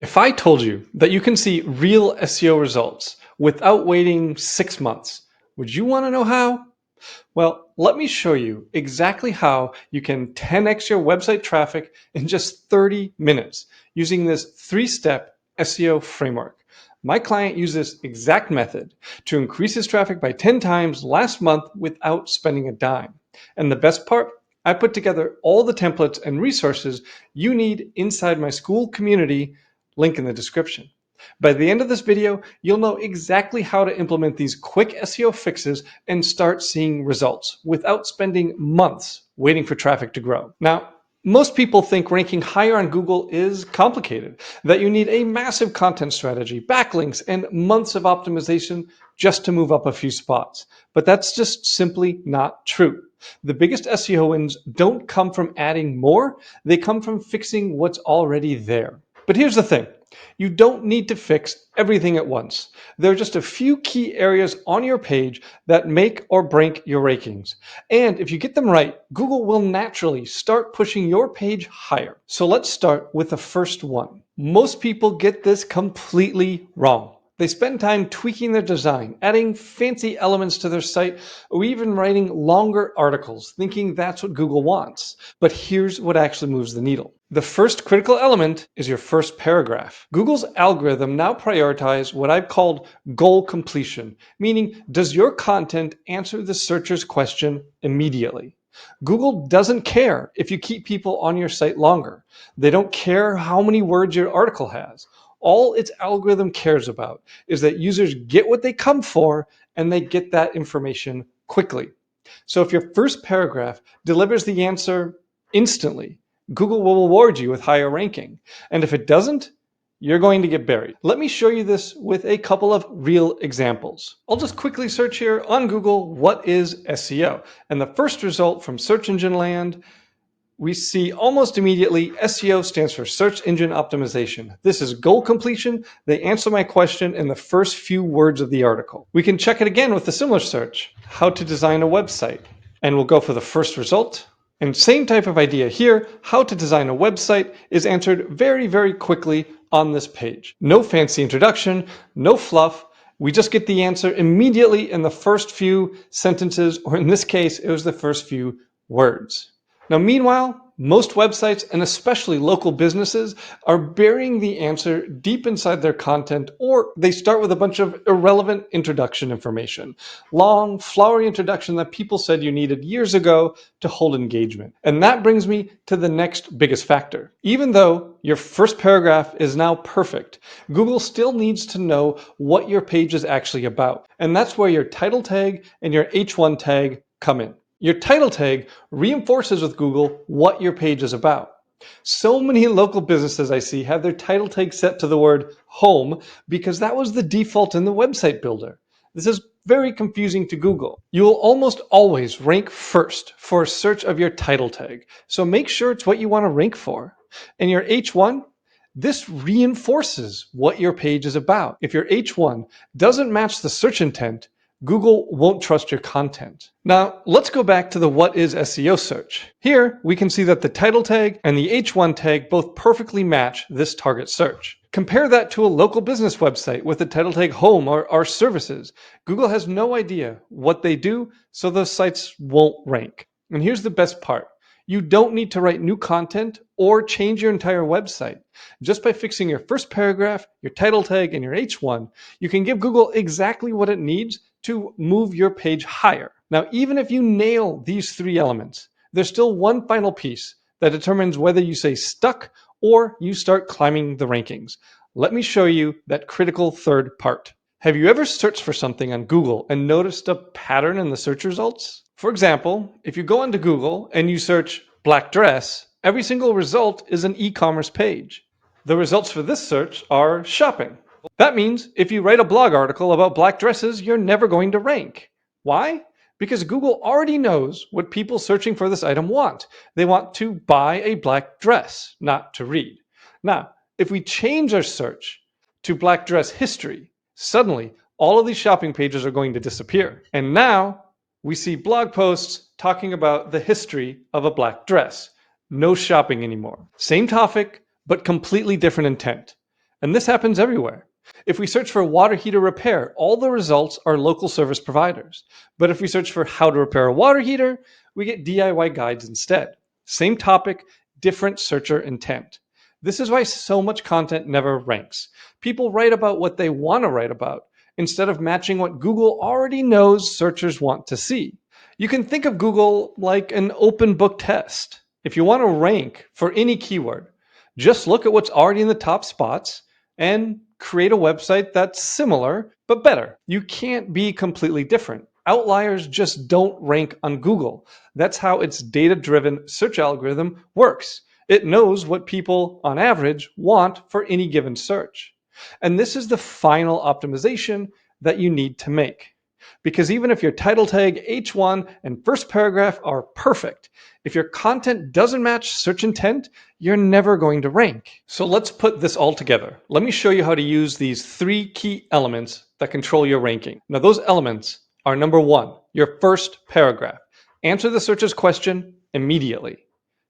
If I told you that you can see real SEO results without waiting 6 months, would you want to know how? Well, let me show you exactly how you can 10x your website traffic in just 30 minutes using this 3-step SEO framework. My client used this exact method to increase his traffic by 10 times last month without spending a dime. And the best part, I put together all the templates and resources you need inside my school community, link in the description. By the end of this video, you'll know exactly how to implement these quick SEO fixes and start seeing results without spending months waiting for traffic to grow. Now, most people think ranking higher on Google is complicated, that you need a massive content strategy, backlinks, and months of optimization just to move up a few spots. But that's just simply not true. The biggest SEO wins don't come from adding more, they come from fixing what's already there. But here's the thing. You don't need to fix everything at once. There are just a few key areas on your page that make or break your rankings. And if you get them right, Google will naturally start pushing your page higher. So let's start with the first one. Most people get this completely wrong. They spend time tweaking their design, adding fancy elements to their site, or even writing longer articles, thinking that's what Google wants. But here's what actually moves the needle. The first critical element is your first paragraph. Google's algorithm now prioritizes what I've called goal completion, meaning does your content answer the searcher's question immediately? Google doesn't care if you keep people on your site longer. They don't care how many words your article has. All its algorithm cares about is that users get what they come for and they get that information quickly. So if your first paragraph delivers the answer instantly, Google will reward you with higher ranking. And if it doesn't, you're going to get buried. Let me show you this with a couple of real examples. I'll just quickly search here on Google, what is SEO? And the first result from search engine land, we see almost immediately SEO stands for search engine optimization. This is goal completion. They answer my question in the first few words of the article. We can check it again with a similar search, how to design a website. And we'll go for the first result. And same type of idea here, how to design a website is answered very, very quickly on this page. No fancy introduction, no fluff. We just get the answer immediately in the first few sentences, or in this case, it was the first few words. Now, meanwhile, most websites, and especially local businesses, are burying the answer deep inside their content, or they start with a bunch of irrelevant introduction information. Long, flowery introduction that people said you needed years ago to hold engagement. And that brings me to the next biggest factor. Even though your first paragraph is now perfect, Google still needs to know what your page is actually about. And that's where your title tag and your H1 tag come in. Your title tag reinforces with Google what your page is about. So many local businesses I see have their title tag set to the word home because that was the default in the website builder. This is very confusing to Google. You will almost always rank first for a search of your title tag, so make sure it's what you want to rank for. And your H1, this reinforces what your page is about. If your H1 doesn't match the search intent, Google won't trust your content. Now, let's go back to the what is SEO search. Here, we can see that the title tag and the H1 tag both perfectly match this target search. Compare that to a local business website with the title tag home or our services. Google has no idea what they do, so those sites won't rank. And here's the best part. You don't need to write new content or change your entire website. Just by fixing your first paragraph, your title tag, and your H1, you can give Google exactly what it needs to move your page higher. Now, even if you nail these three elements, there's still one final piece that determines whether you stay stuck or you start climbing the rankings. Let me show you that critical third part. Have you ever searched for something on Google and noticed a pattern in the search results? For example, if you go onto Google and you search black dress, every single result is an e-commerce page. The results for this search are shopping. That means if you write a blog article about black dresses, you're never going to rank. Why? Because Google already knows what people searching for this item want. They want to buy a black dress, not to read. Now, if we change our search to black dress history, suddenly all of these shopping pages are going to disappear. And now we see blog posts talking about the history of a black dress. No shopping anymore. Same topic, but completely different intent. And this happens everywhere. If we search for water heater repair, all the results are local service providers. But if we search for how to repair a water heater, we get DIY guides instead. Same topic, different searcher intent. This is why so much content never ranks. People write about what they want to write about instead of matching what Google already knows searchers want to see. You can think of Google like an open book test. If you want to rank for any keyword, just look at what's already in the top spots and create a website that's similar but better. You can't be completely different. Outliers just don't rank on Google. That's how its data-driven search algorithm works. It knows what people, on average, want for any given search. And this is the final optimization that you need to make. Because even if your title tag, H1, and first paragraph are perfect, if your content doesn't match search intent, you're never going to rank. So let's put this all together. Let me show you how to use these 3 key elements that control your ranking. Now, those elements are: number 1, your first paragraph. Answer the searcher's question immediately.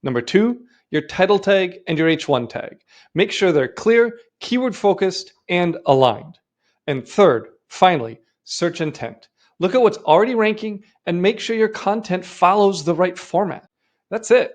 Number 2, your title tag and your H1 tag. Make sure they're clear, keyword focused, and aligned. And third, finally, search intent. Look at what's already ranking and make sure your content follows the right format. That's it.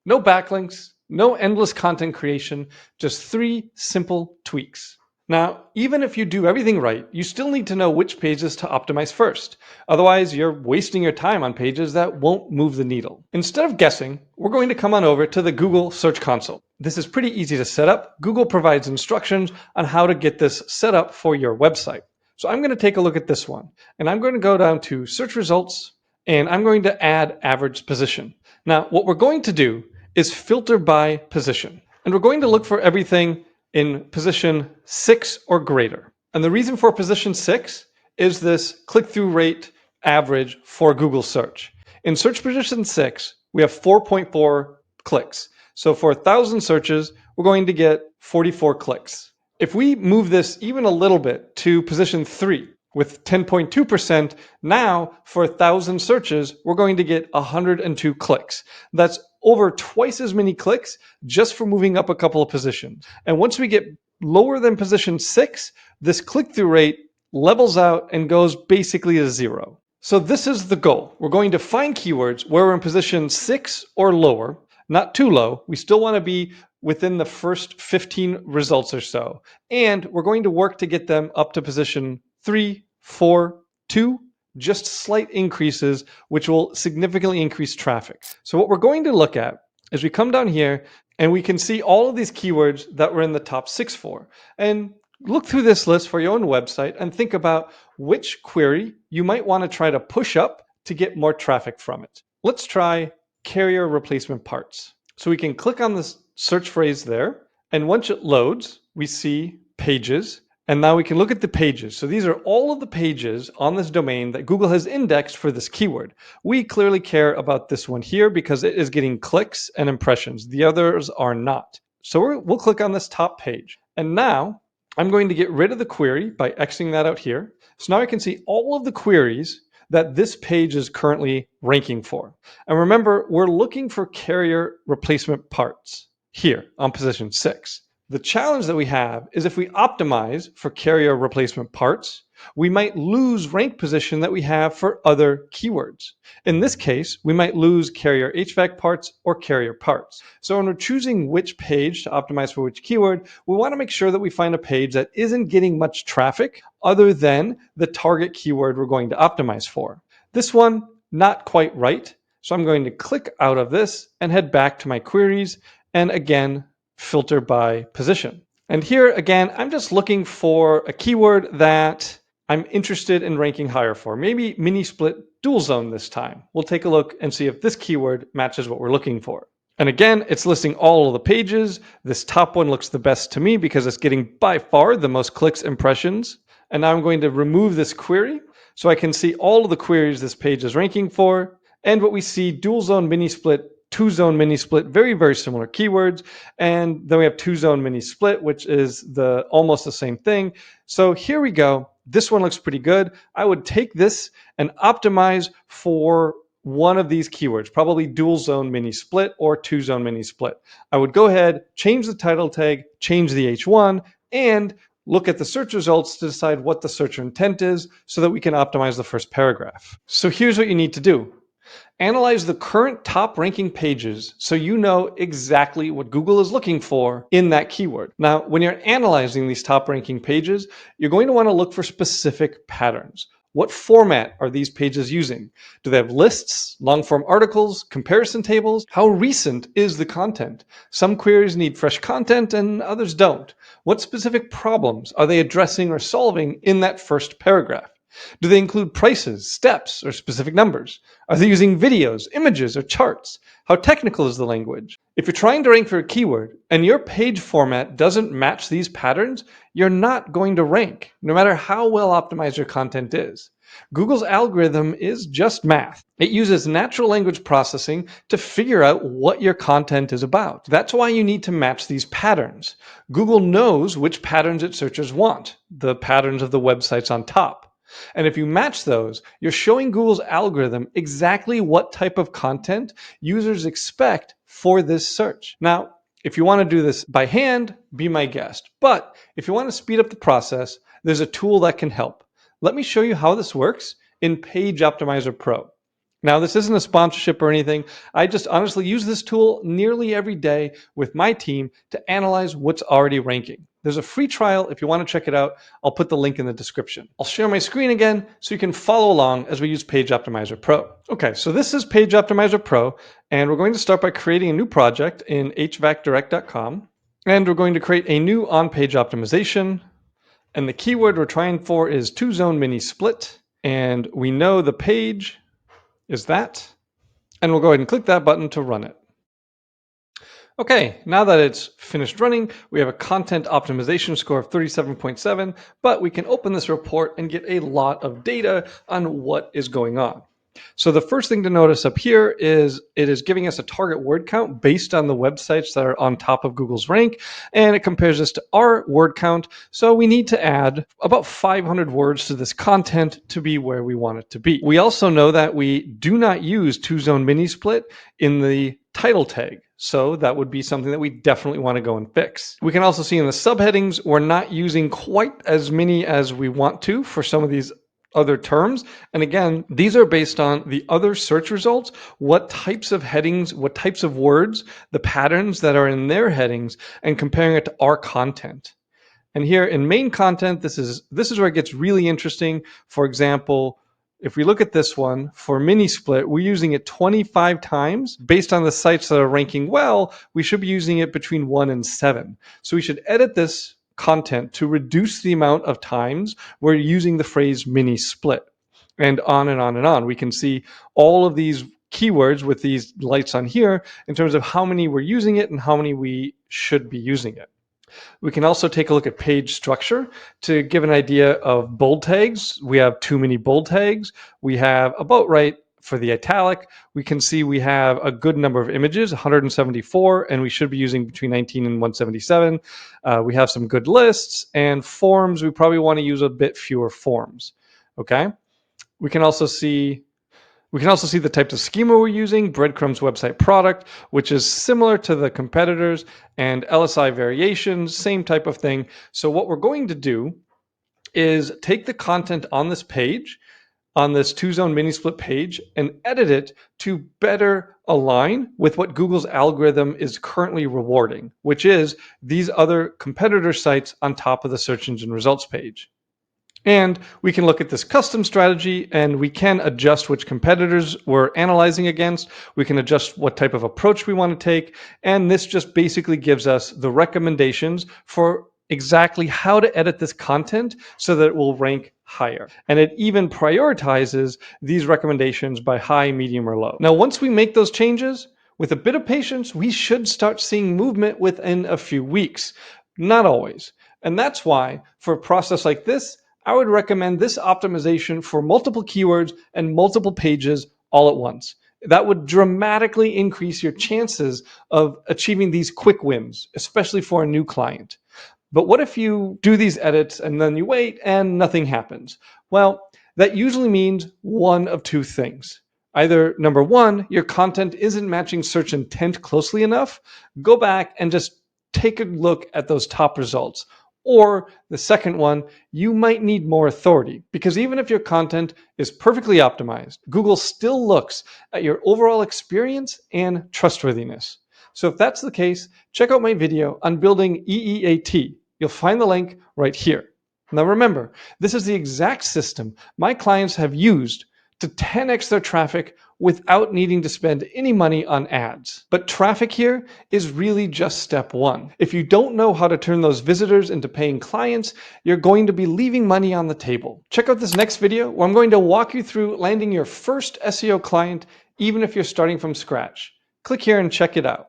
No backlinks, no endless content creation, just 3 simple tweaks. Now, even if you do everything right, you still need to know which pages to optimize first. Otherwise, you're wasting your time on pages that won't move the needle. Instead of guessing, we're going to come on over to the Google Search Console. This is pretty easy to set up. Google provides instructions on how to get this set up for your website. So I'm going to take a look at this one, and I'm going to go down to search results, and I'm going to add average position. Now, what we're going to do is filter by position, and we're going to look for everything in position 6 or greater. And the reason for position 6 is this click-through rate average for Google search. In search position 6, we have 4.4 clicks. So for 1,000 searches, we're going to get 44 clicks. If we move this even a little bit to position 3 with 10.2%, now for 1,000 searches, we're going to get 102 clicks. That's over twice as many clicks just for moving up a couple of positions. And once we get lower than position 6, this click-through rate levels out and goes basically to 0. So this is the goal. We're going to find keywords where we're in position 6 or lower, not too low. We still want to be within the first 15 results or so. And we're going to work to get them up to position 3, 4, 2, just slight increases, which will significantly increase traffic. So what we're going to look at is we come down here and we can see all of these keywords that we're in the top 6 for. And look through this list for your own website and think about which query you might want to try to push up to get more traffic from it. Let's try carrier replacement parts. So we can click on this search phrase there, and once it loads, we see pages, and now we can look at the pages. So these are all of the pages on this domain that Google has indexed for this keyword. We clearly care about this one here because it is getting clicks and impressions. The others are not. So we'll click on this top page, and now I'm going to get rid of the query by Xing that out here. So now I can see all of the queries that this page is currently ranking for. And remember, we're looking for carrier replacement parts here on position 6. The challenge that we have is if we optimize for carrier replacement parts, we might lose rank position that we have for other keywords. In this case, we might lose carrier HVAC parts or carrier parts. So when we're choosing which page to optimize for which keyword, we want to make sure that we find a page that isn't getting much traffic other than the target keyword we're going to optimize for. This one, not quite right. So I'm going to click out of this and head back to my queries and again, filter by position. And here again, I'm just looking for a keyword that I'm interested in ranking higher for. Maybe mini split dual zone this time. We'll take a look and see if this keyword matches what we're looking for. And again, it's listing all of the pages. This top one looks the best to me because it's getting by far the most clicks, impressions. And now I'm going to remove this query so I can see all of the queries this page is ranking for. And what we see, dual zone mini split, 2-zone mini split, very, very similar keywords. And then we have 2-zone mini split, which is almost the same thing. So here we go. This one looks pretty good. I would take this and optimize for one of these keywords, probably dual zone mini split or 2-zone mini split. I would go ahead, change the title tag, change the H1, and look at the search results to decide what the searcher intent is so that we can optimize the first paragraph. So here's what you need to do. Analyze the current top ranking pages so you know exactly what Google is looking for in that keyword. Now, when you're analyzing these top ranking pages, you're going to want to look for specific patterns. What format are these pages using? Do they have lists, long form articles, comparison tables? How recent is the content? Some queries need fresh content and others don't. What specific problems are they addressing or solving in that first paragraph? Do they include prices, steps, or specific numbers? Are they using videos, images, or charts? How technical is the language? If you're trying to rank for a keyword and your page format doesn't match these patterns, you're not going to rank, no matter how well optimized your content is. Google's algorithm is just math. It uses natural language processing to figure out what your content is about. That's why you need to match these patterns. Google knows which patterns its searchers want, the patterns of the websites on top. And if you match those, you're showing Google's algorithm exactly what type of content users expect for this search. Now, if you want to do this by hand, be my guest. But if you want to speed up the process, there's a tool that can help. Let me show you how this works in Page Optimizer Pro. Now, this isn't a sponsorship or anything. I just honestly use this tool nearly every day with my team to analyze what's already ranking. There's a free trial if you want to check it out. I'll put the link in the description. I'll share my screen again so you can follow along as we use Page Optimizer Pro. Okay, so this is Page Optimizer Pro, and we're going to start by creating a new project in hvacdirect.com. And we're going to create a new on-page optimization. And the keyword we're trying for is two-zone mini split. And we know the page is that, and we'll go ahead and click that button to run it. Okay, now that it's finished running, we have a content optimization score of 37.7, but we can open this report and get a lot of data on what is going on. So the first thing to notice up here is it is giving us a target word count based on the websites that are on top of Google's rank, and it compares this to our word count. So we need to add about 500 words to this content to be where we want it to be. We also know that we do not use two-zone mini split in the title tag. So that would be something that we definitely want to go and fix. We can also see in the subheadings, we're not using quite as many as we want to for some of these other terms. And again, these are based on the other search results, what types of headings, what types of words, the patterns that are in their headings, and comparing it to our content. And here in main content, this is where it gets really interesting. For example, if we look at this one for mini split, we're using it 25 times. Based on the sites that are ranking well, we should be using it between 1 and 7. So we should edit this content to reduce the amount of times we're using the phrase mini split, and on and on and on. We can see all of these keywords with these lights on here in terms of how many we're using it and how many we should be using it. We can also take a look at page structure to give an idea of bold tags. We have too many bold tags. We have about right for the italic. We can see we have a good number of images, 174, and we should be using between 19 and 177. We have some good lists, and forms, we probably want to use a bit fewer forms. Okay. We can also see the types of schema we're using, breadcrumbs website product, which is similar to the competitors, and LSI variations, same type of thing. So what we're going to do is take the content on this page, on this two-zone mini split page, and edit it to better align with what Google's algorithm is currently rewarding, which is these other competitor sites on top of the search engine results page. And we can look at this custom strategy, and we can adjust which competitors we're analyzing against. We can adjust what type of approach we want to take. And this just basically gives us the recommendations for exactly how to edit this content so that it will rank higher. And it even prioritizes these recommendations by high, medium, or low. Now, once we make those changes, with a bit of patience, we should start seeing movement within a few weeks. Not always. And that's why, for a process like this, I would recommend this optimization for multiple keywords and multiple pages all at once. That would dramatically increase your chances of achieving these quick wins, especially for a new client. But what if you do these edits and then you wait and nothing happens? Well, that usually means one of two things. Either number one, your content isn't matching search intent closely enough. Go back and just take a look at those top results. Or the second one, you might need more authority because even if your content is perfectly optimized, Google still looks at your overall experience and trustworthiness. So if that's the case, check out my video on building EEAT. You'll find the link right here. Now remember, this is the exact system my clients have used to 10x their traffic without needing to spend any money on ads. But traffic here is really just step one. If you don't know how to turn those visitors into paying clients, you're going to be leaving money on the table. Check out this next video where I'm going to walk you through landing your first SEO client, even if you're starting from scratch. Click here and check it out.